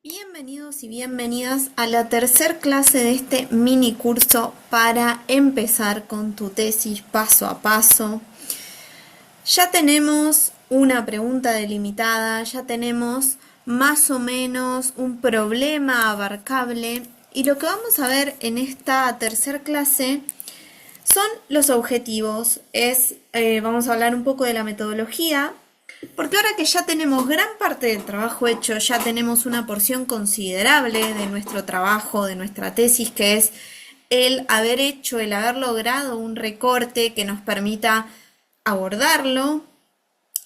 Bienvenidos y bienvenidas a la tercer clase de este mini curso para empezar con tu tesis paso a paso. Ya tenemos una pregunta delimitada, ya tenemos más o menos un problema abarcable y lo que vamos a ver en esta tercer clase son los objetivos. Vamos a hablar un poco de la metodología. Porque ahora que ya tenemos gran parte del trabajo hecho, ya tenemos una porción considerable de nuestro trabajo, de nuestra tesis, que es el haber logrado un recorte que nos permita abordarlo.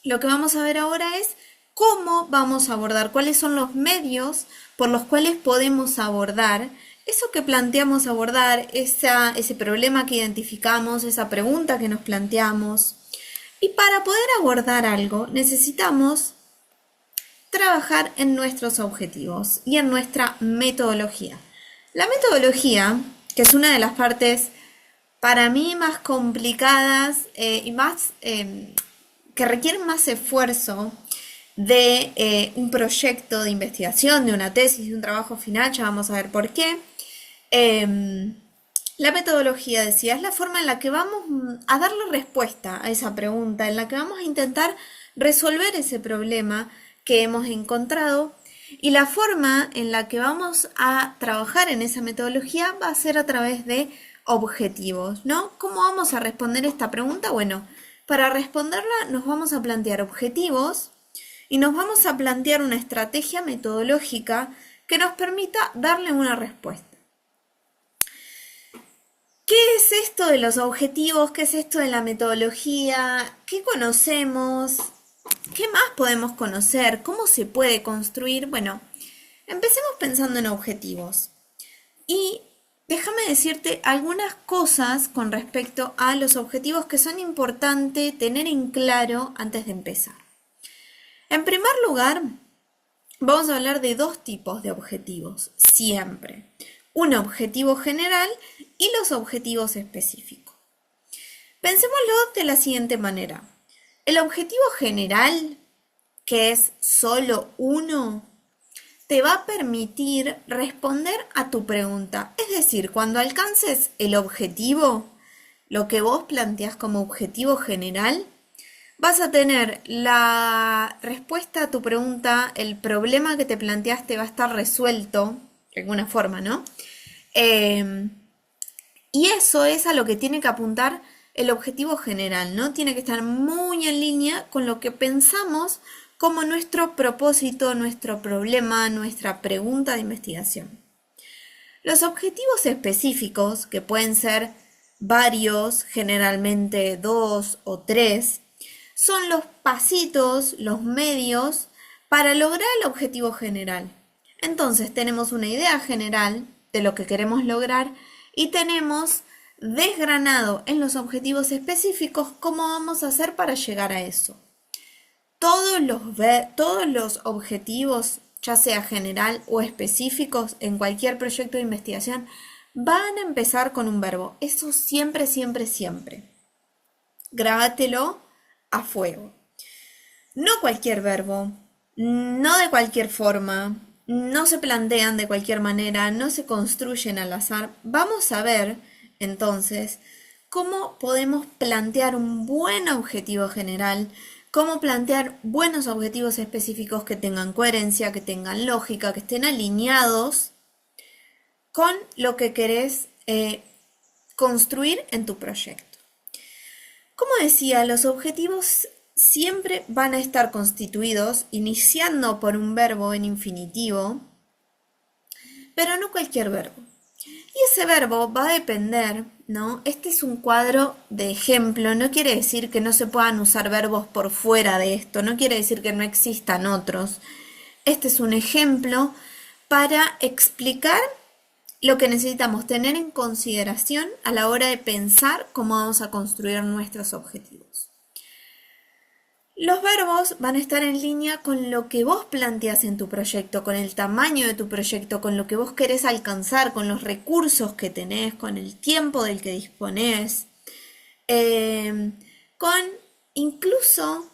Lo que vamos a ver ahora es cómo vamos a abordar, cuáles son los medios por los cuales podemos abordar eso que planteamos abordar, ese problema que identificamos, esa pregunta que nos planteamos. Y para poder abordar algo necesitamos trabajar en nuestros objetivos y en nuestra metodología. La metodología, que es una de las partes para mí más complicadas y más que requieren más esfuerzo de un proyecto de investigación, de una tesis, de un trabajo final, ya vamos a ver por qué. La metodología, decía, es la forma en la que vamos a darle respuesta a esa pregunta, en la que vamos a intentar resolver ese problema que hemos encontrado, y la forma en la que vamos a trabajar en esa metodología va a ser a través de objetivos, ¿no? ¿Cómo vamos a responder esta pregunta? Bueno, para responderla nos vamos a plantear objetivos y nos vamos a plantear una estrategia metodológica que nos permita darle una respuesta. ¿Qué es esto de los objetivos? ¿Qué es esto de la metodología? ¿Qué conocemos? ¿Qué más podemos conocer? ¿Cómo se puede construir? Bueno, empecemos pensando en objetivos. Y déjame decirte algunas cosas con respecto a los objetivos que son importantes tener en claro antes de empezar. En primer lugar, vamos a hablar de dos tipos de objetivos, siempre. Un objetivo general y los objetivos específicos. Pensémoslo de la siguiente manera. El objetivo general, que es solo uno, te va a permitir responder a tu pregunta. Es decir, cuando alcances el objetivo, lo que vos planteás como objetivo general, vas a tener la respuesta a tu pregunta, el problema que te planteaste va a estar resuelto, de alguna forma, ¿no? Y eso es a lo que tiene que apuntar el objetivo general, ¿no? Tiene que estar muy en línea con lo que pensamos como nuestro propósito, nuestro problema, nuestra pregunta de investigación. Los objetivos específicos, que pueden ser varios, generalmente dos o tres, son los pasitos, los medios para lograr el objetivo general. Entonces tenemos una idea general de lo que queremos lograr y tenemos desgranado en los objetivos específicos cómo vamos a hacer para llegar a eso. Todos los objetivos, ya sea general o específicos en cualquier proyecto de investigación, van a empezar con un verbo. Eso siempre, siempre, siempre. Grábatelo a fuego. No cualquier verbo, no de cualquier forma, no se plantean de cualquier manera, no se construyen al azar. Vamos a ver, entonces, cómo podemos plantear un buen objetivo general, cómo plantear buenos objetivos específicos que tengan coherencia, que tengan lógica, que estén alineados con lo que querés construir en tu proyecto. Como decía, los objetivos siempre van a estar constituidos iniciando por un verbo en infinitivo, pero no cualquier verbo. Y ese verbo va a depender, ¿no? Este es un cuadro de ejemplo, no quiere decir que no se puedan usar verbos por fuera de esto, no quiere decir que no existan otros. Este es un ejemplo para explicar lo que necesitamos tener en consideración a la hora de pensar cómo vamos a construir nuestros objetivos. Los verbos van a estar en línea con lo que vos planteas en tu proyecto, con el tamaño de tu proyecto, con lo que vos querés alcanzar, con los recursos que tenés, con el tiempo del que disponés, con incluso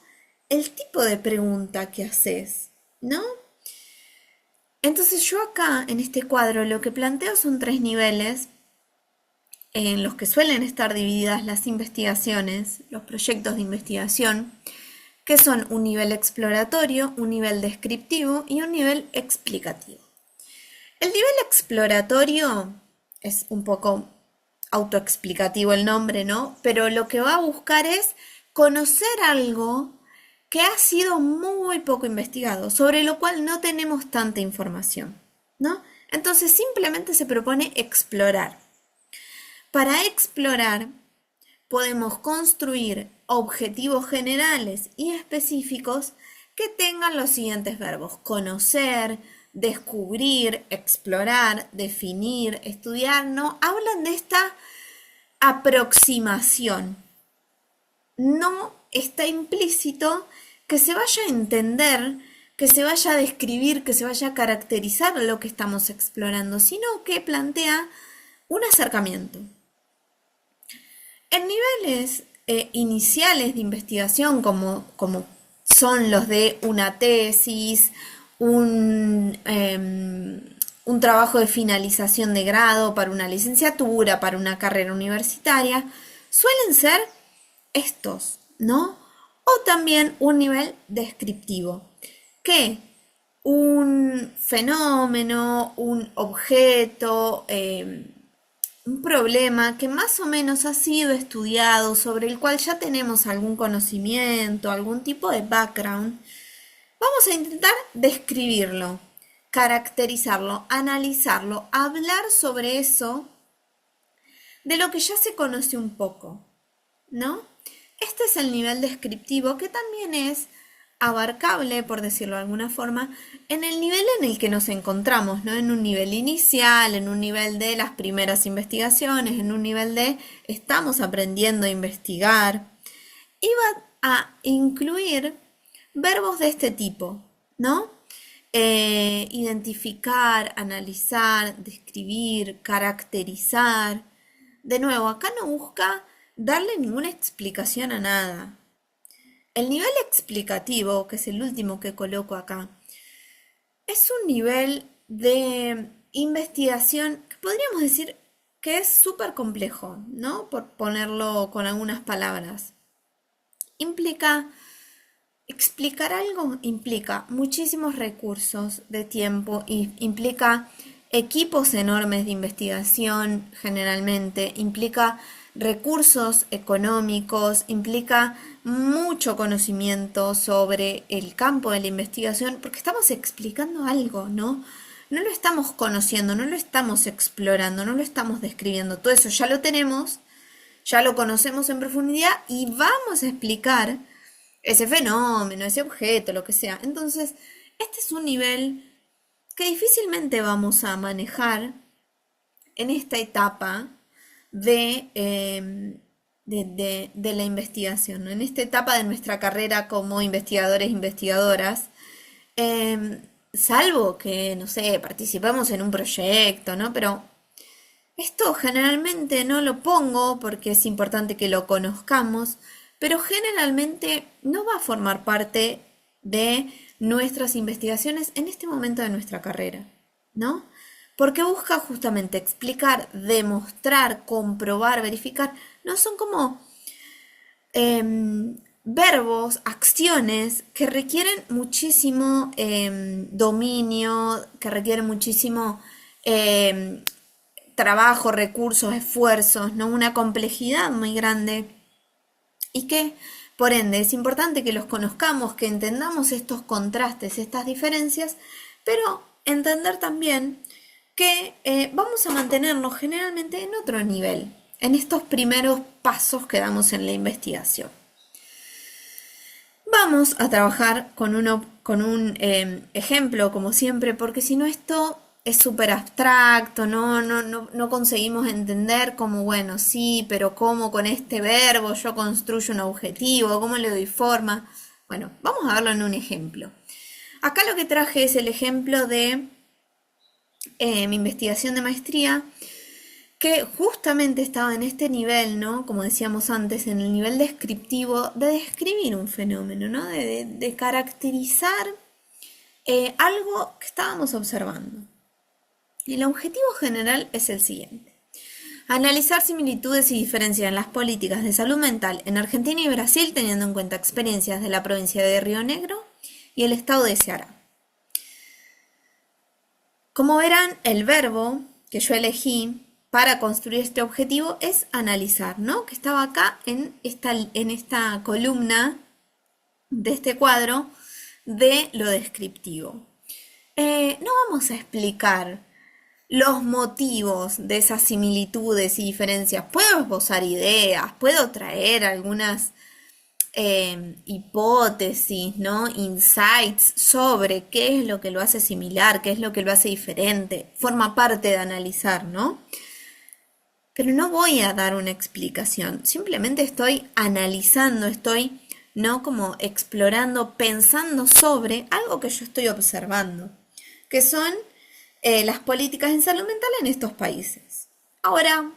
el tipo de pregunta que haces, ¿no? Entonces yo acá en este cuadro lo que planteo son tres niveles en los que suelen estar divididas las investigaciones, los proyectos de investigación, que son un nivel exploratorio, un nivel descriptivo y un nivel explicativo. El nivel exploratorio es un poco autoexplicativo el nombre, ¿no? Pero lo que va a buscar es conocer algo que ha sido muy poco investigado, sobre lo cual no tenemos tanta información, ¿no? Entonces simplemente se propone explorar. Para explorar podemos construir objetivos generales y específicos que tengan los siguientes verbos: conocer, descubrir, explorar, definir, estudiar, ¿no? Hablan de esta aproximación. No está implícito que se vaya a entender, que se vaya a describir, que se vaya a caracterizar lo que estamos explorando, sino que plantea un acercamiento. En niveles iniciales de investigación, como son los de una tesis, un trabajo de finalización de grado para una licenciatura, para una carrera universitaria, suelen ser estos, ¿no? O también un nivel descriptivo, que un fenómeno, un objeto, un problema que más o menos ha sido estudiado, sobre el cual ya tenemos algún conocimiento, algún tipo de background, vamos a intentar describirlo, caracterizarlo, analizarlo, hablar sobre eso, de lo que ya se conoce un poco, ¿no? Este es el nivel descriptivo, que también es abarcable, por decirlo de alguna forma, en el nivel en el que nos encontramos, ¿no? En un nivel inicial, en un nivel de las primeras investigaciones, en un nivel de estamos aprendiendo a investigar. Y va a incluir verbos de este tipo, ¿no? Identificar, analizar, describir, caracterizar. De nuevo, acá no busca darle ninguna explicación a nada. El nivel explicativo, que es el último que coloco acá, es un nivel de investigación que podríamos decir que es súper complejo, ¿no? Por ponerlo con algunas palabras. Implica, explicar algo implica muchísimos recursos de tiempo y implica equipos enormes de investigación generalmente, implica recursos económicos, implica mucho conocimiento sobre el campo de la investigación, porque estamos explicando algo, ¿no? No lo estamos conociendo, no lo estamos explorando, no lo estamos describiendo. Todo eso ya lo tenemos, ya lo conocemos en profundidad y vamos a explicar ese fenómeno, ese objeto, lo que sea. Entonces, este es un nivel que difícilmente vamos a manejar en esta etapa de la investigación, ¿no? En esta etapa de nuestra carrera como investigadores e investigadoras, salvo que, no sé, participamos en un proyecto, ¿no? Pero esto generalmente no lo pongo porque es importante que lo conozcamos, pero generalmente no va a formar parte de nuestras investigaciones en este momento de nuestra carrera, ¿no? Porque busca justamente explicar, demostrar, comprobar, verificar. No son como verbos, acciones que requieren muchísimo dominio, que requieren muchísimo trabajo, recursos, esfuerzos, ¿no? Una complejidad muy grande y que, por ende, es importante que los conozcamos, que entendamos estos contrastes, estas diferencias, pero entender también que vamos a mantenernos generalmente en otro nivel, en estos primeros pasos que damos en la investigación. Vamos a trabajar con un ejemplo, como siempre, porque si no esto es súper abstracto, no conseguimos entender cómo, bueno, sí, pero cómo con este verbo yo construyo un objetivo, cómo le doy forma. Bueno, vamos a verlo en un ejemplo. Acá lo que traje es el ejemplo de mi investigación de maestría, que justamente estaba en este nivel, ¿no? Como decíamos antes, en el nivel descriptivo de describir un fenómeno, ¿no? De caracterizar algo que estábamos observando. El objetivo general es el siguiente. Analizar similitudes y diferencias en las políticas de salud mental en Argentina y Brasil teniendo en cuenta experiencias de la provincia de Río Negro y el estado de Ceará. Como verán, el verbo que yo elegí para construir este objetivo es analizar, ¿no? Que estaba acá en esta columna de este cuadro de lo descriptivo. No vamos a explicar los motivos de esas similitudes y diferencias. Puedo esbozar ideas, puedo traer algunas hipótesis, ¿no? Insights sobre qué es lo que lo hace similar, qué es lo que lo hace diferente. Forma parte de analizar, ¿no? Pero no voy a dar una explicación, simplemente estoy analizando, estoy, ¿no? Como explorando, pensando sobre algo que yo estoy observando, que son las políticas en salud mental en estos países. Ahora,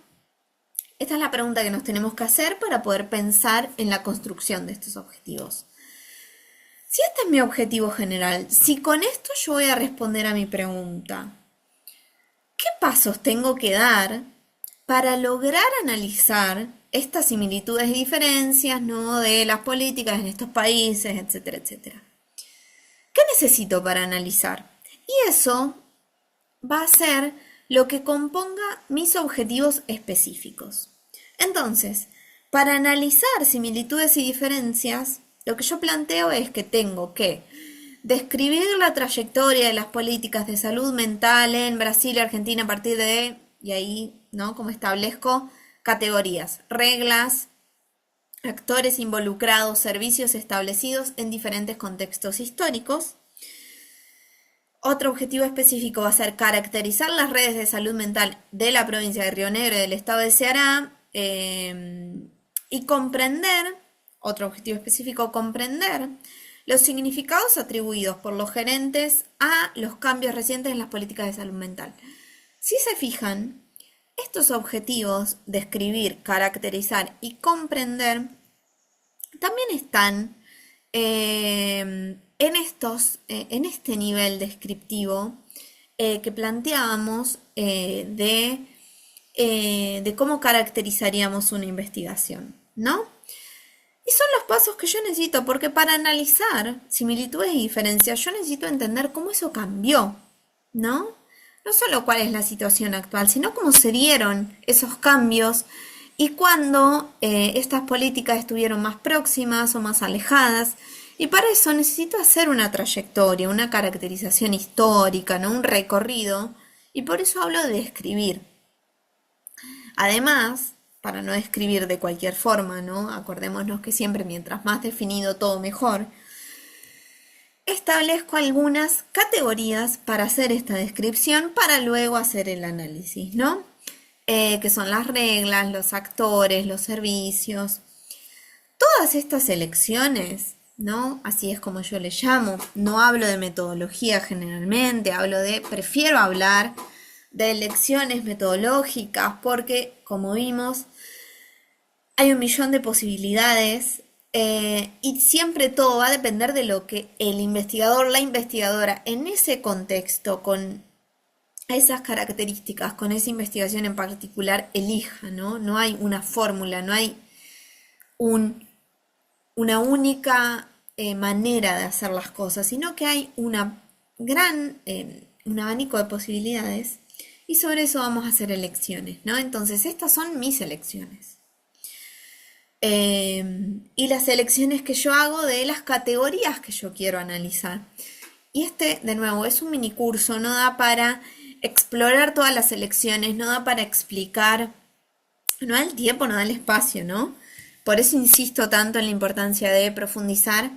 esta es la pregunta que nos tenemos que hacer para poder pensar en la construcción de estos objetivos. Si este es mi objetivo general, si con esto yo voy a responder a mi pregunta, ¿qué pasos tengo que dar para lograr analizar estas similitudes y diferencias, ¿no? De las políticas en estos países, etcétera, etcétera? ¿Qué necesito para analizar? Y eso va a ser lo que componga mis objetivos específicos. Entonces, para analizar similitudes y diferencias, lo que yo planteo es que tengo que describir la trayectoria de las políticas de salud mental en Brasil y Argentina a partir de, y ahí, ¿no? Como establezco categorías, reglas, actores involucrados, servicios establecidos en diferentes contextos históricos. Otro objetivo específico va a ser caracterizar las redes de salud mental de la provincia de Río Negro y del estado de Ceará y comprender, otro objetivo específico, comprender los significados atribuidos por los gerentes a los cambios recientes en las políticas de salud mental. Si se fijan, estos objetivos, describir, caracterizar y comprender, también están en este nivel descriptivo que planteábamos de cómo caracterizaríamos una investigación, ¿no? Y son los pasos que yo necesito, porque para analizar similitudes y diferencias yo necesito entender cómo eso cambió, ¿no? No solo cuál es la situación actual, sino cómo se dieron esos cambios y cuándo estas políticas estuvieron más próximas o más alejadas. Y para eso necesito hacer una trayectoria, una caracterización histórica, ¿no? Un recorrido, y por eso hablo de describir. Además, para no describir de cualquier forma, ¿no? Acordémonos que siempre mientras más definido todo mejor. Establezco algunas categorías para hacer esta descripción para luego hacer el análisis, ¿no? Que son las reglas, los actores, los servicios. Todas estas elecciones, ¿no? Así es como yo le llamo. No hablo de metodología generalmente, prefiero hablar de elecciones metodológicas porque, como vimos, hay un millón de posibilidades y siempre todo va a depender de lo que el investigador, la investigadora, en ese contexto, con esas características, con esa investigación en particular, elija, ¿no? No hay una fórmula, no hay una única manera de hacer las cosas, sino que hay un abanico de posibilidades y sobre eso vamos a hacer elecciones, ¿no? Entonces, estas son mis elecciones. Y las elecciones que yo hago de las categorías que yo quiero analizar. Y de nuevo, es un mini curso, no da para explorar todas las elecciones, no da para explicar, no da el tiempo, no da el espacio, ¿no? Por eso insisto tanto en la importancia de profundizar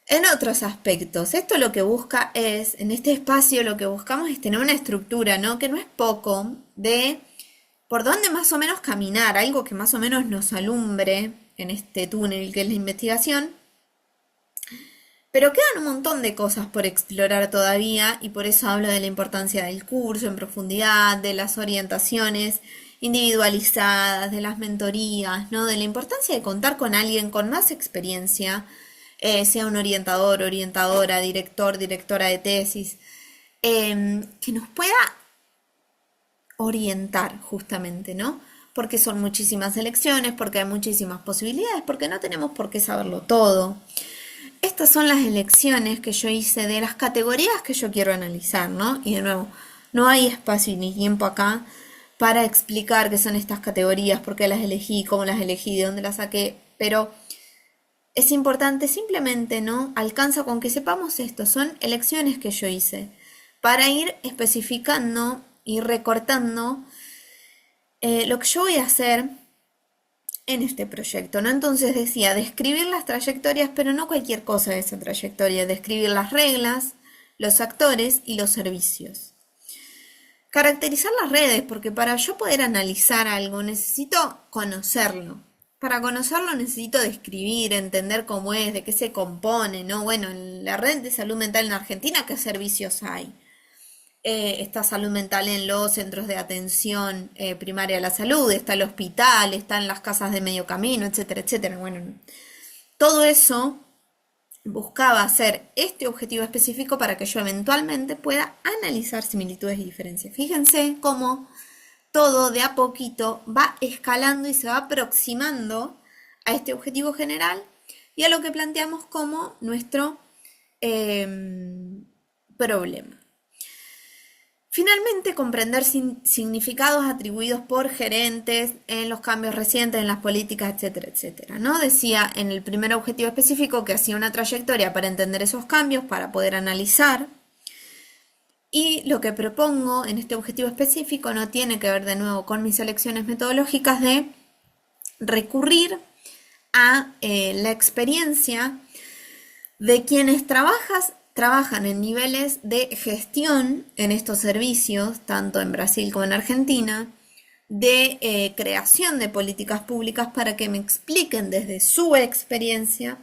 en otros aspectos. Esto lo que busca es, en este espacio lo que buscamos es tener una estructura, ¿no? Que no es poco, de por dónde más o menos caminar, algo que más o menos nos alumbre en este túnel que es la investigación. Pero quedan un montón de cosas por explorar todavía y por eso hablo de la importancia del curso en profundidad, de las orientaciones individualizadas, de las mentorías, ¿no? De la importancia de contar con alguien con más experiencia sea un orientador, orientadora, director, directora de tesis, que nos pueda orientar justamente, ¿no? Porque son muchísimas elecciones, porque hay muchísimas posibilidades, porque no tenemos por qué saberlo todo. Estas son las elecciones que yo hice de las categorías que yo quiero analizar, ¿no? Y de nuevo, no hay espacio ni tiempo acá para explicar qué son estas categorías, por qué las elegí, cómo las elegí, de dónde las saqué, pero es importante simplemente, ¿no? Alcanza con que sepamos esto, son elecciones que yo hice, para ir especificando y recortando lo que yo voy a hacer en este proyecto, ¿no? Entonces decía, describir las trayectorias, pero no cualquier cosa de esa trayectoria, describir las reglas, los actores y los servicios. Caracterizar las redes, porque para yo poder analizar algo necesito conocerlo. Para conocerlo necesito describir, entender cómo es, de qué se compone, ¿no? Bueno, en la red de salud mental en Argentina, ¿qué servicios hay? Está salud mental en los centros de atención primaria a la salud, está el hospital, están las casas de medio camino, etcétera, etcétera. Bueno, todo eso buscaba hacer este objetivo específico para que yo eventualmente pueda analizar similitudes y diferencias. Fíjense cómo todo de a poquito va escalando y se va aproximando a este objetivo general y a lo que planteamos como nuestro problema. Finalmente, comprender significados atribuidos por gerentes en los cambios recientes, en las políticas, etcétera, etcétera, ¿no? Decía en el primer objetivo específico que hacía una trayectoria para entender esos cambios, para poder analizar. Y lo que propongo en este objetivo específico no tiene que ver de nuevo con mis elecciones metodológicas de recurrir a la experiencia de quienes trabajan en niveles de gestión en estos servicios, tanto en Brasil como en Argentina, de creación de políticas públicas para que me expliquen desde su experiencia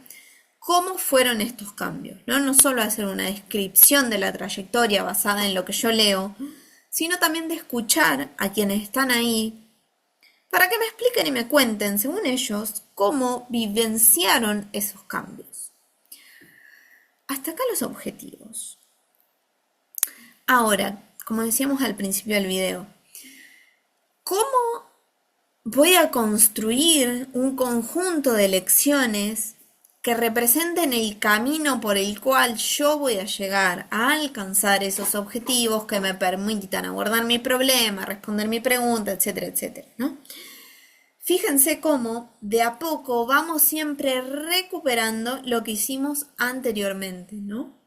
cómo fueron estos cambios, ¿no? No solo hacer una descripción de la trayectoria basada en lo que yo leo, sino también de escuchar a quienes están ahí para que me expliquen y me cuenten, según ellos, cómo vivenciaron esos cambios. Hasta acá los objetivos. Ahora, como decíamos al principio del video, ¿cómo voy a construir un conjunto de lecciones que representen el camino por el cual yo voy a llegar a alcanzar esos objetivos que me permitan abordar mi problema, responder mi pregunta, etcétera, etcétera, ¿no? Fíjense cómo de a poco vamos siempre recuperando lo que hicimos anteriormente, ¿no?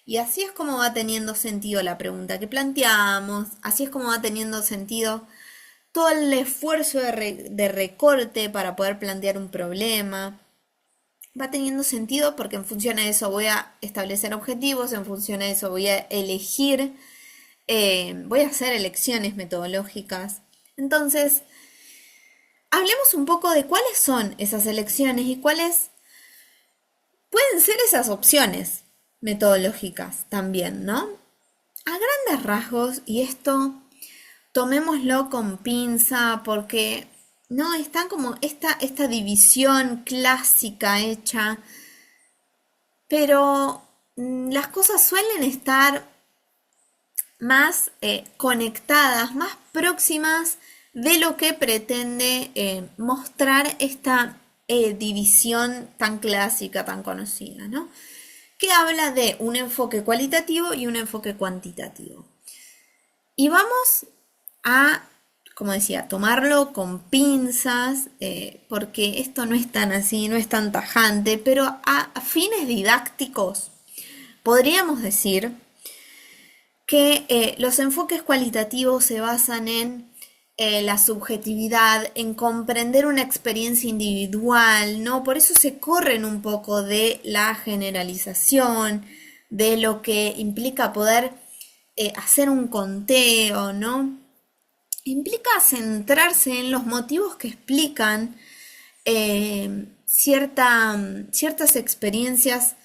Y así es como va teniendo sentido la pregunta que planteamos, así es como va teniendo sentido todo el esfuerzo de recorte para poder plantear un problema. Va teniendo sentido porque en función a eso voy a establecer objetivos, en función a eso voy a elegir, voy a hacer elecciones metodológicas. Entonces, hablemos un poco de cuáles son esas elecciones y cuáles pueden ser esas opciones metodológicas también, ¿no? A grandes rasgos, y esto tomémoslo con pinza porque no está como esta división clásica hecha, pero las cosas suelen estar más conectadas, más próximas de lo que pretende mostrar esta división tan clásica, tan conocida, ¿no? Que habla de un enfoque cualitativo y un enfoque cuantitativo. Y vamos a, como decía, tomarlo con pinzas, porque esto no es tan así, no es tan tajante, pero a fines didácticos podríamos decir que los enfoques cualitativos se basan en la subjetividad, en comprender una experiencia individual, ¿no? Por eso se corren un poco de la generalización, de lo que implica poder hacer un conteo, ¿no? Implica centrarse en los motivos que explican ciertas experiencias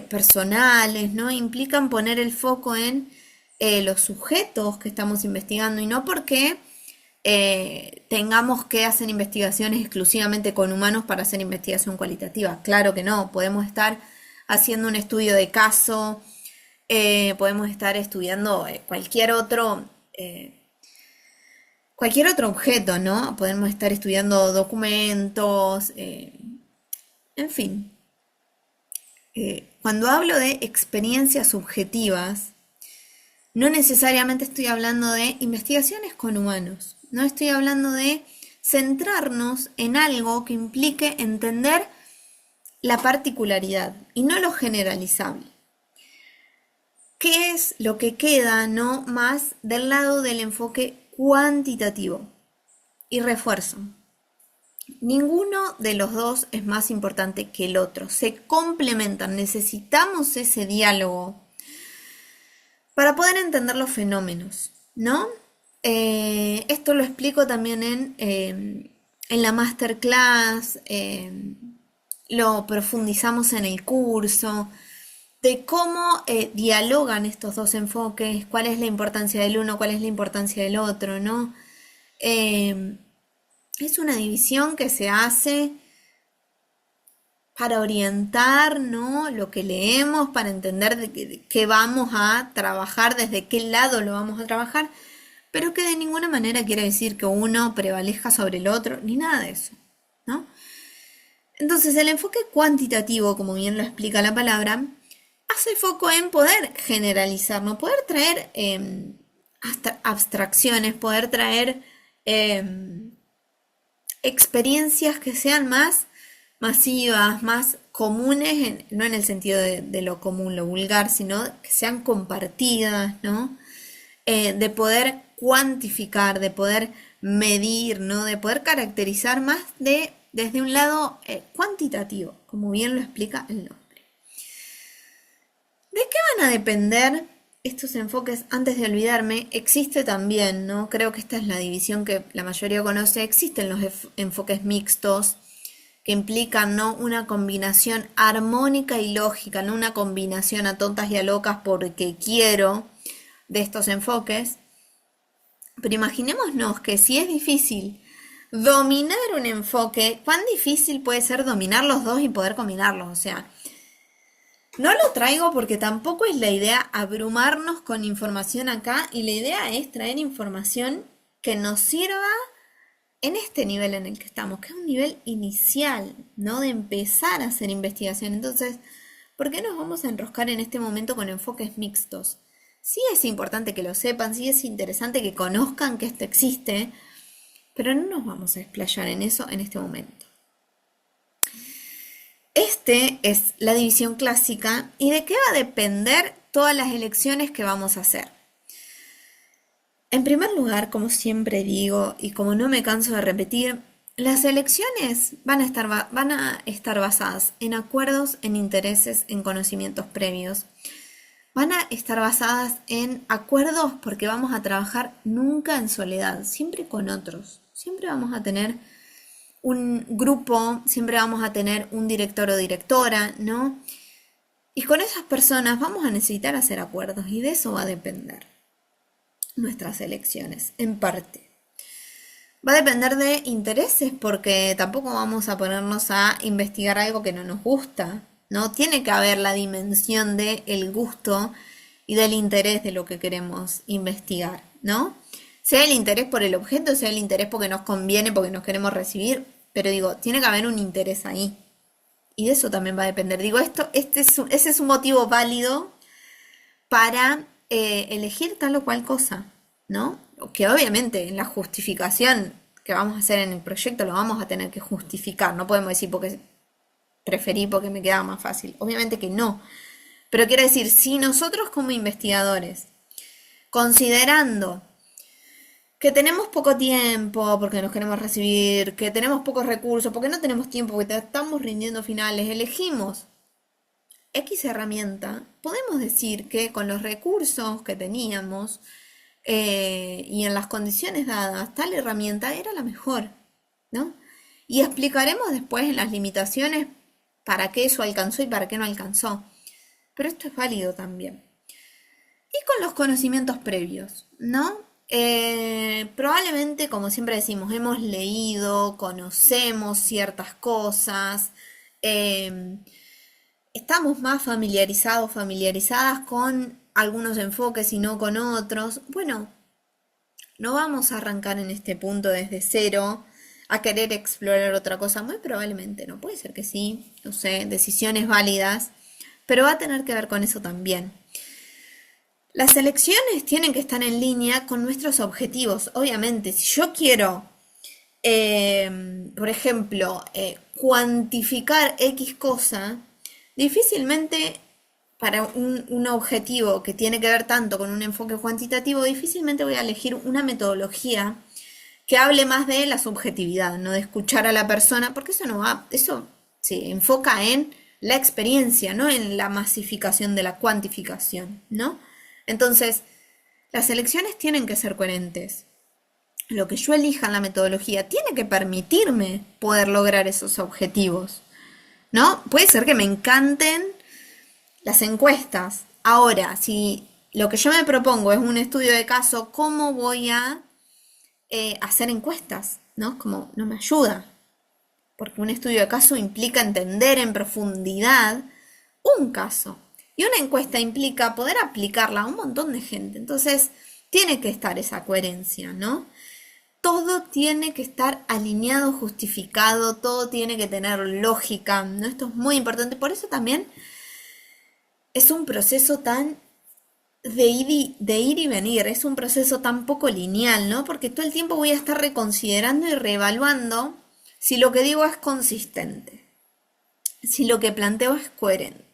personales, ¿no? Implican poner el foco en los sujetos que estamos investigando y no porque tengamos que hacer investigaciones exclusivamente con humanos para hacer investigación cualitativa. Claro que no, podemos estar haciendo un estudio de caso, podemos estar estudiando cualquier otro objeto, ¿no? Podemos estar estudiando documentos, en fin. Cuando hablo de experiencias subjetivas, no necesariamente estoy hablando de investigaciones con humanos, no estoy hablando de centrarnos en algo que implique entender la particularidad y no lo generalizable. ¿Qué es lo que queda, no más del lado del enfoque cuantitativo? Y refuerzo, ninguno de los dos es más importante que el otro, se complementan, necesitamos ese diálogo para poder entender los fenómenos, ¿no? Esto lo explico también en la masterclass, lo profundizamos en el curso, de cómo dialogan estos dos enfoques, cuál es la importancia del uno, cuál es la importancia del otro, ¿no? Es una división que se hace para orientar, ¿no? Lo que leemos, para entender de qué vamos a trabajar, desde qué lado lo vamos a trabajar, pero que de ninguna manera quiere decir que uno prevalezca sobre el otro, ni nada de eso, ¿no? Entonces, el enfoque cuantitativo, como bien lo explica la palabra, hace foco en poder generalizar, ¿no? Poder traer hasta abstracciones, poder traer experiencias que sean más masivas, más comunes, no en el sentido de lo común, lo vulgar, sino que sean compartidas, ¿no? De poder cuantificar, de poder medir, ¿no? De poder caracterizar más desde un lado cuantitativo, como bien lo explica el nombre. ¿De qué van a depender estos enfoques? Antes de olvidarme, existe también, ¿no? Creo que esta es la división que la mayoría conoce. Existen los enfoques mixtos que implican, ¿no? Una combinación armónica y lógica, no una combinación a tontas y a locas porque quiero de estos enfoques. Pero imaginémonos que si es difícil dominar un enfoque, ¿cuán difícil puede ser dominar los dos y poder combinarlos? O sea, no lo traigo porque tampoco es la idea abrumarnos con información acá, y la idea es traer información que nos sirva en este nivel en el que estamos, que es un nivel inicial, ¿no? De empezar a hacer investigación. Entonces, ¿por qué nos vamos a enroscar en este momento con enfoques mixtos? Sí es importante que lo sepan, sí es interesante que conozcan que esto existe, pero no nos vamos a explayar en eso en este momento. Este es la división clásica. ¿Y de qué va a depender todas las elecciones que vamos a hacer? En primer lugar, como siempre digo y como no me canso de repetir, las elecciones van a estar basadas en acuerdos, en intereses, en conocimientos previos. Van a estar basadas en acuerdos porque vamos a trabajar nunca en soledad, siempre con otros. Siempre vamos a tener un grupo, siempre vamos a tener un director o directora, ¿no? Y con esas personas vamos a necesitar hacer acuerdos y de eso va a depender nuestras elecciones, en parte. Va a depender de intereses porque tampoco vamos a ponernos a investigar algo que no nos gusta, ¿no? Tiene que haber la dimensión del gusto y del interés de lo que queremos investigar, ¿no? Sea el interés por el objeto, sea el interés porque nos conviene, porque nos queremos recibir, pero digo, tiene que haber un interés ahí. Y de eso también va a depender. Digo, ese es un motivo válido para elegir tal o cual cosa, ¿no? Que obviamente en la justificación que vamos a hacer en el proyecto lo vamos a tener que justificar. No podemos decir porque preferí porque me quedaba más fácil. Obviamente que no. Pero quiero decir, si nosotros como investigadores, considerando que tenemos poco tiempo porque nos queremos recibir, que tenemos pocos recursos, porque no tenemos tiempo, porque estamos rindiendo finales, elegimos X herramienta, podemos decir que con los recursos que teníamos y en las condiciones dadas, tal herramienta era la mejor, ¿no? Y explicaremos después en las limitaciones para qué eso alcanzó y para qué no alcanzó. Pero esto es válido también. Y con los conocimientos previos, ¿no? Probablemente, como siempre decimos, hemos leído, conocemos ciertas cosas, eh, estamos más familiarizados, familiarizadas con algunos enfoques y no con otros. Bueno, no vamos a arrancar en este punto desde cero a querer explorar otra cosa. Muy probablemente no, puede ser que sí, no sé, decisiones válidas, pero va a tener que ver con eso también. Las elecciones tienen que estar en línea con nuestros objetivos. Obviamente, si yo quiero, por ejemplo, cuantificar X cosa, difícilmente para un objetivo que tiene que ver tanto con un enfoque cuantitativo, difícilmente voy a elegir una metodología que hable más de la subjetividad, no de escuchar a la persona, porque eso no va, eso se enfoca en la experiencia, no en la masificación de la cuantificación, ¿no? Entonces, las elecciones tienen que ser coherentes. Lo que yo elija en la metodología tiene que permitirme poder lograr esos objetivos, ¿no? Puede ser que me encanten las encuestas. Ahora, si lo que yo me propongo es un estudio de caso, ¿cómo voy a hacer encuestas? ¿No? Como no me ayuda. Porque un estudio de caso implica entender en profundidad un caso. Y una encuesta implica poder aplicarla a un montón de gente. Entonces, tiene que estar esa coherencia, ¿no? Todo tiene que estar alineado, justificado, todo tiene que tener lógica, ¿no? Esto es muy importante. Por eso también es un proceso tan de ir y venir, es un proceso tan poco lineal, ¿no? Porque todo el tiempo voy a estar reconsiderando y reevaluando si lo que digo es consistente, si lo que planteo es coherente.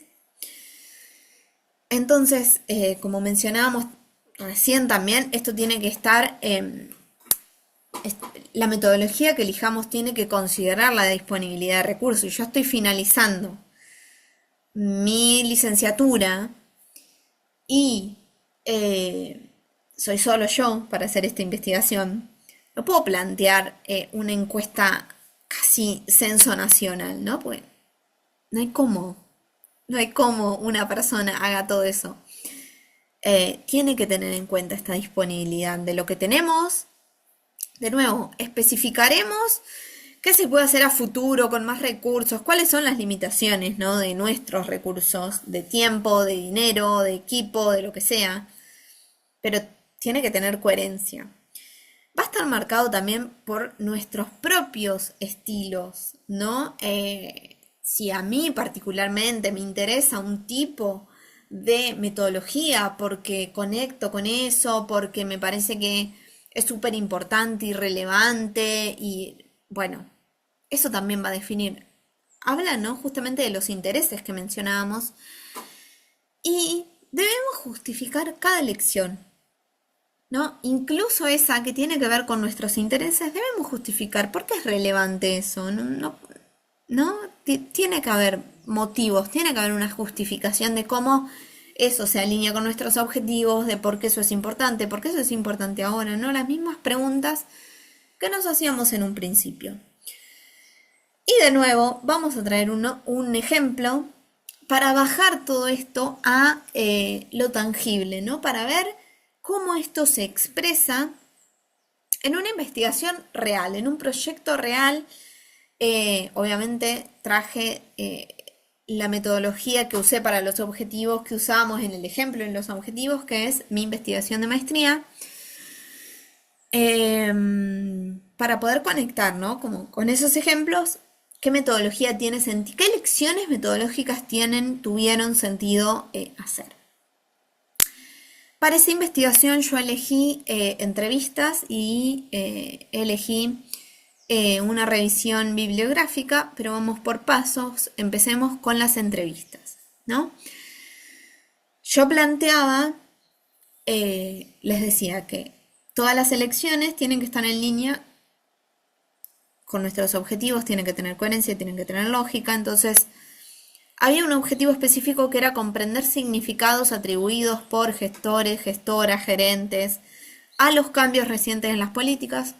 Entonces, como mencionábamos recién también, esto tiene que estar, la metodología que elijamos tiene que considerar la disponibilidad de recursos. Y yo estoy finalizando mi licenciatura y soy solo yo para hacer esta investigación, no puedo plantear una encuesta casi censo nacional, ¿no? Pues no hay cómo, no hay cómo una persona haga todo eso. Tiene que tener en cuenta esta disponibilidad de lo que tenemos. De nuevo, especificaremos qué se puede hacer a futuro con más recursos, cuáles son las limitaciones, ¿no? De nuestros recursos, de tiempo, de dinero, de equipo, de lo que sea. Pero tiene que tener coherencia. Va a estar marcado también por nuestros propios estilos, ¿no? Si a mí particularmente me interesa un tipo de metodología porque conecto con eso, porque me parece que es súper importante y relevante y bueno, eso también va a definir. Habla, ¿no? Justamente de los intereses que mencionábamos y debemos justificar cada elección, ¿no? Incluso esa que tiene que ver con nuestros intereses, debemos justificar por qué es relevante eso, ¿no? Tiene que haber motivos, tiene que haber una justificación de cómo eso se alinea con nuestros objetivos, de por qué eso es importante, por qué eso es importante ahora, ¿no? Las mismas preguntas que nos hacíamos en un principio. Y de nuevo, vamos a traer un ejemplo para bajar todo esto a lo tangible, ¿no? Para ver cómo esto se expresa en una investigación real, en un proyecto real. Obviamente traje la metodología que usé para los objetivos que usábamos en el ejemplo, en los objetivos, que es mi investigación de maestría, para poder conectar, ¿no? Como con esos ejemplos, qué metodología tiene sentido, qué lecciones metodológicas tuvieron sentido hacer. Para esa investigación yo elegí entrevistas y elegí una revisión bibliográfica, pero vamos por pasos. Empecemos con las entrevistas, ¿no? Yo planteaba, les decía que todas las elecciones tienen que estar en línea con nuestros objetivos, tienen que tener coherencia, tienen que tener lógica. Entonces, había un objetivo específico que era comprender significados atribuidos por gestores, gestoras, gerentes a los cambios recientes en las políticas,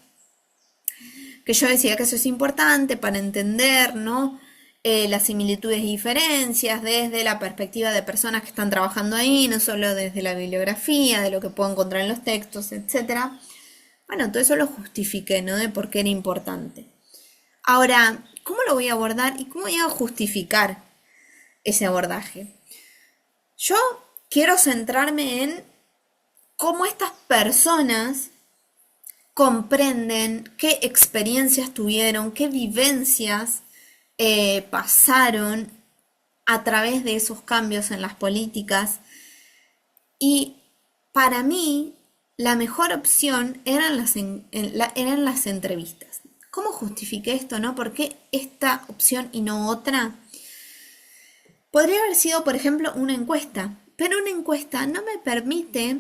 que yo decía que eso es importante para entender, ¿no? las similitudes y diferencias desde la perspectiva de personas que están trabajando ahí, no solo desde la bibliografía, de lo que puedo encontrar en los textos, etcétera. Bueno, todo eso lo justifiqué, ¿no? De por qué era importante. Ahora, ¿cómo lo voy a abordar y cómo voy a justificar ese abordaje? Yo quiero centrarme en cómo estas personas comprenden qué experiencias tuvieron, qué vivencias pasaron a través de esos cambios en las políticas. Y para mí, la mejor opción eran las entrevistas. ¿Cómo justifiqué esto, no? ¿Por qué esta opción y no otra? Podría haber sido, por ejemplo, una encuesta, pero una encuesta no me permite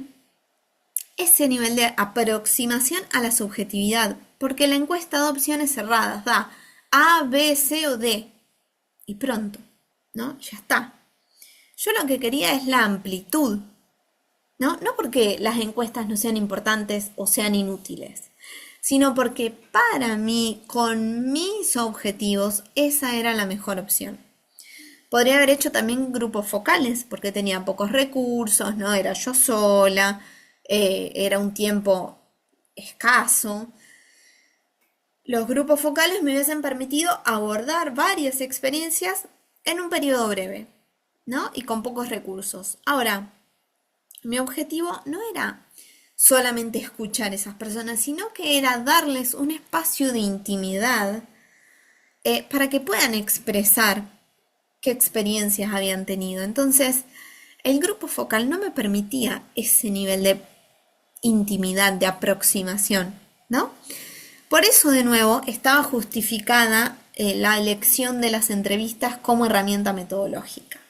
ese nivel de aproximación a la subjetividad, porque la encuesta da opciones cerradas, da A, B, C o D, y pronto, ¿no? Ya está. Yo lo que quería es la amplitud, ¿no? No porque las encuestas no sean importantes o sean inútiles, sino porque para mí, con mis objetivos, esa era la mejor opción. Podría haber hecho también grupos focales, porque tenía pocos recursos, ¿no? Era yo sola, era un tiempo escaso. Los grupos focales me hubiesen permitido abordar varias experiencias en un periodo breve, ¿no? Y con pocos recursos. Ahora, mi objetivo no era solamente escuchar a esas personas, sino que era darles un espacio de intimidad para que puedan expresar qué experiencias habían tenido. Entonces, el grupo focal no me permitía ese nivel de intimidad, de aproximación, ¿no? Por eso, de nuevo, estaba justificada la elección de las entrevistas como herramienta metodológica.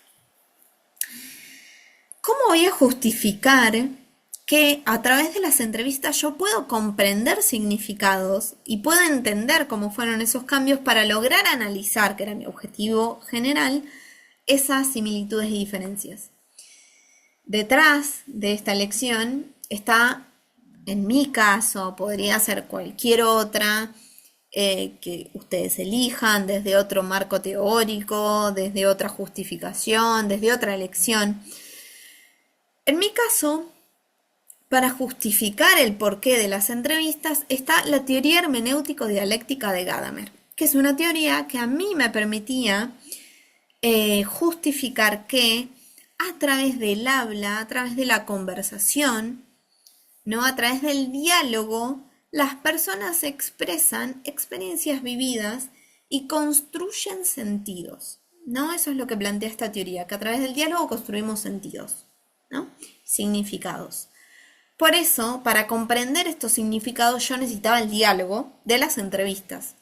¿Cómo voy a justificar que a través de las entrevistas yo puedo comprender significados y puedo entender cómo fueron esos cambios para lograr analizar, que era mi objetivo general, esas similitudes y diferencias? Detrás de esta elección está, en mi caso, podría ser cualquier otra que ustedes elijan, desde otro marco teórico, desde otra justificación, desde otra elección. En mi caso, para justificar el porqué de las entrevistas está la teoría hermenéutico-dialéctica de Gadamer, que es una teoría que a mí me permitía justificar que a través del habla, a través de la conversación, ¿no? A través del diálogo, las personas expresan experiencias vividas y construyen sentidos, ¿no? Eso es lo que plantea esta teoría, que a través del diálogo construimos sentidos, ¿no? Significados. Por eso, para comprender estos significados, yo necesitaba el diálogo de las entrevistas.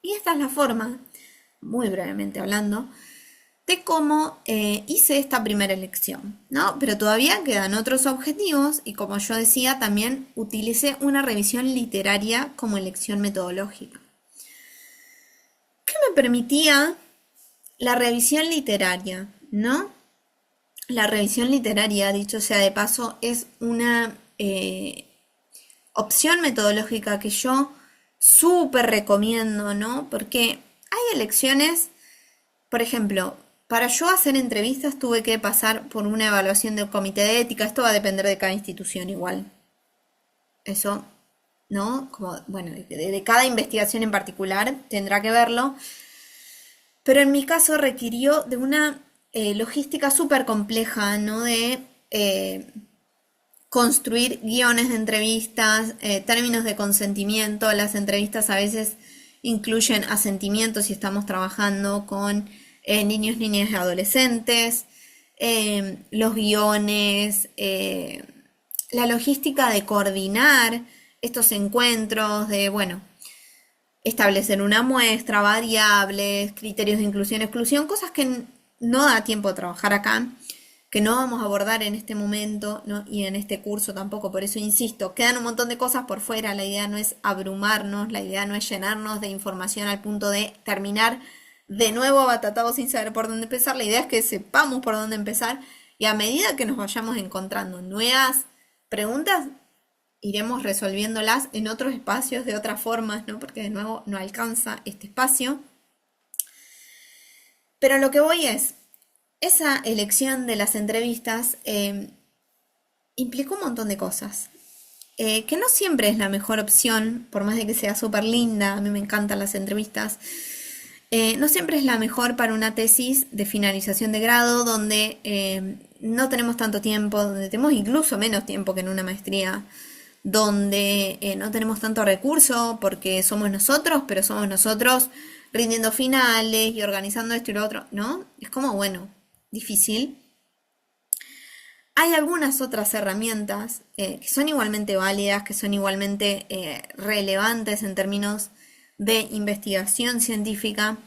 Y esta es la forma, muy brevemente hablando, de cómo hice esta primera elección, ¿no? Pero todavía quedan otros objetivos y, como yo decía, también utilicé una revisión literaria como elección metodológica. ¿Qué me permitía la revisión literaria, no? La revisión literaria, dicho sea de paso, es una opción metodológica que yo súper recomiendo, ¿no? Porque hay elecciones, por ejemplo, para yo hacer entrevistas tuve que pasar por una evaluación del comité de ética. Esto va a depender de cada institución igual. Eso, ¿no? Como, bueno, de cada investigación en particular tendrá que verlo. Pero en mi caso requirió de una logística súper compleja, ¿no? De construir guiones de entrevistas, términos de consentimiento. Las entrevistas a veces incluyen asentimientos si estamos trabajando con niños, niñas y adolescentes, los guiones, la logística de coordinar estos encuentros, de, bueno, establecer una muestra, variables, criterios de inclusión, exclusión, cosas que no da tiempo de trabajar acá, que no vamos a abordar en este momento, ¿no? Y en este curso tampoco, por eso insisto, quedan un montón de cosas por fuera, la idea no es abrumarnos, la idea no es llenarnos de información al punto de terminar de nuevo abatatados sin saber por dónde empezar, la idea es que sepamos por dónde empezar y a medida que nos vayamos encontrando nuevas preguntas, iremos resolviéndolas en otros espacios de otras formas, ¿no? Porque de nuevo no alcanza este espacio. Pero lo que voy es, esa elección de las entrevistas implicó un montón de cosas. Que no siempre es la mejor opción, por más de que sea súper linda, a mí me encantan las entrevistas, no siempre es la mejor para una tesis de finalización de grado donde no tenemos tanto tiempo, donde tenemos incluso menos tiempo que en una maestría, donde no tenemos tanto recurso porque somos nosotros, pero somos nosotros rindiendo finales y organizando esto y lo otro, ¿no? Es como, bueno, difícil. Hay algunas otras herramientas que son igualmente válidas, que son igualmente relevantes en términos de investigación científica,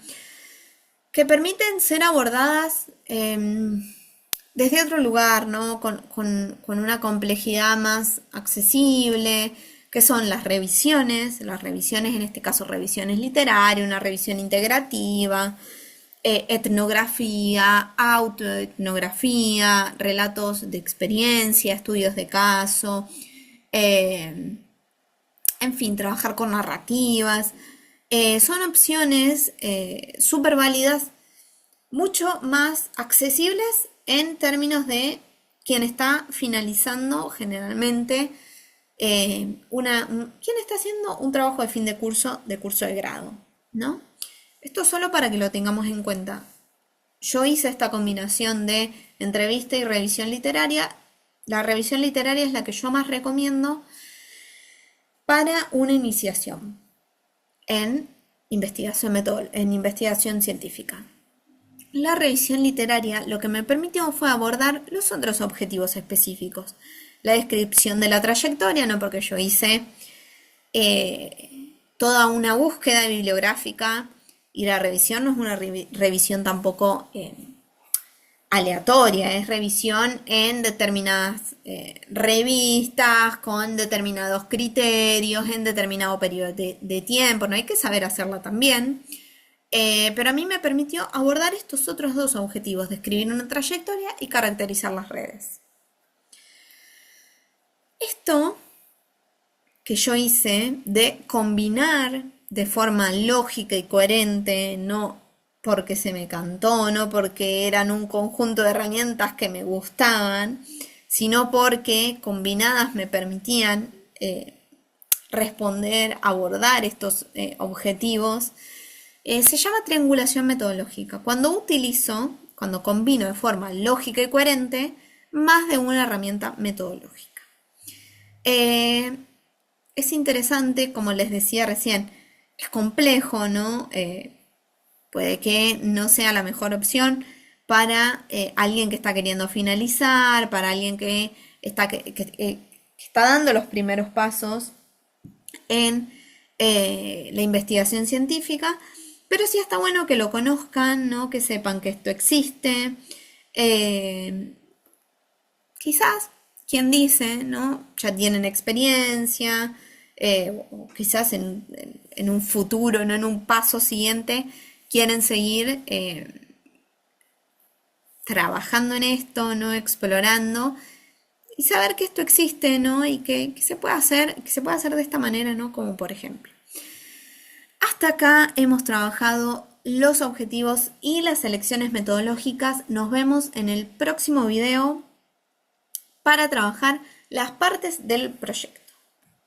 que permiten ser abordadas desde otro lugar, ¿no? Con una complejidad más accesible, que son las revisiones en este caso revisiones literarias, una revisión integrativa, etnografía, autoetnografía, relatos de experiencia, estudios de caso, eh, en fin, trabajar con narrativas. Son opciones súper válidas, mucho más accesibles en términos de quien está finalizando generalmente quien está haciendo un trabajo de fin de curso de grado, ¿no? Esto solo para que lo tengamos en cuenta. Yo hice esta combinación de entrevista y revisión literaria. La revisión literaria es la que yo más recomiendo para una iniciación en en investigación científica. La revisión literaria lo que me permitió fue abordar los otros objetivos específicos. La descripción de la trayectoria, no porque yo hice toda una búsqueda bibliográfica y la revisión no es una revisión tampoco aleatoria, es revisión en determinadas revistas, con determinados criterios, en determinado periodo de tiempo, no hay que saber hacerla también. Pero a mí me permitió abordar estos otros dos objetivos, describir una trayectoria y caracterizar las redes. Esto que yo hice de combinar de forma lógica y coherente, no porque se me cantó, no porque eran un conjunto de herramientas que me gustaban, sino porque combinadas me permitían responder, abordar estos objetivos, se llama triangulación metodológica. Cuando combino de forma lógica y coherente, más de una herramienta metodológica. Es interesante, como les decía recién, es complejo, ¿no? Puede que no sea la mejor opción para alguien que está queriendo finalizar, para alguien que está dando los primeros pasos en la investigación científica, pero sí está bueno que lo conozcan, ¿no? Que sepan que esto existe. Quizás, quien dice, ¿no? Ya tienen experiencia, o quizás en un futuro, no en un paso siguiente, quieren seguir trabajando en esto, ¿no? Explorando y saber que esto existe, ¿no? Y que se puede hacer de esta manera, ¿no? Como por ejemplo. Hasta acá hemos trabajado los objetivos y las selecciones metodológicas. Nos vemos en el próximo video para trabajar las partes del proyecto.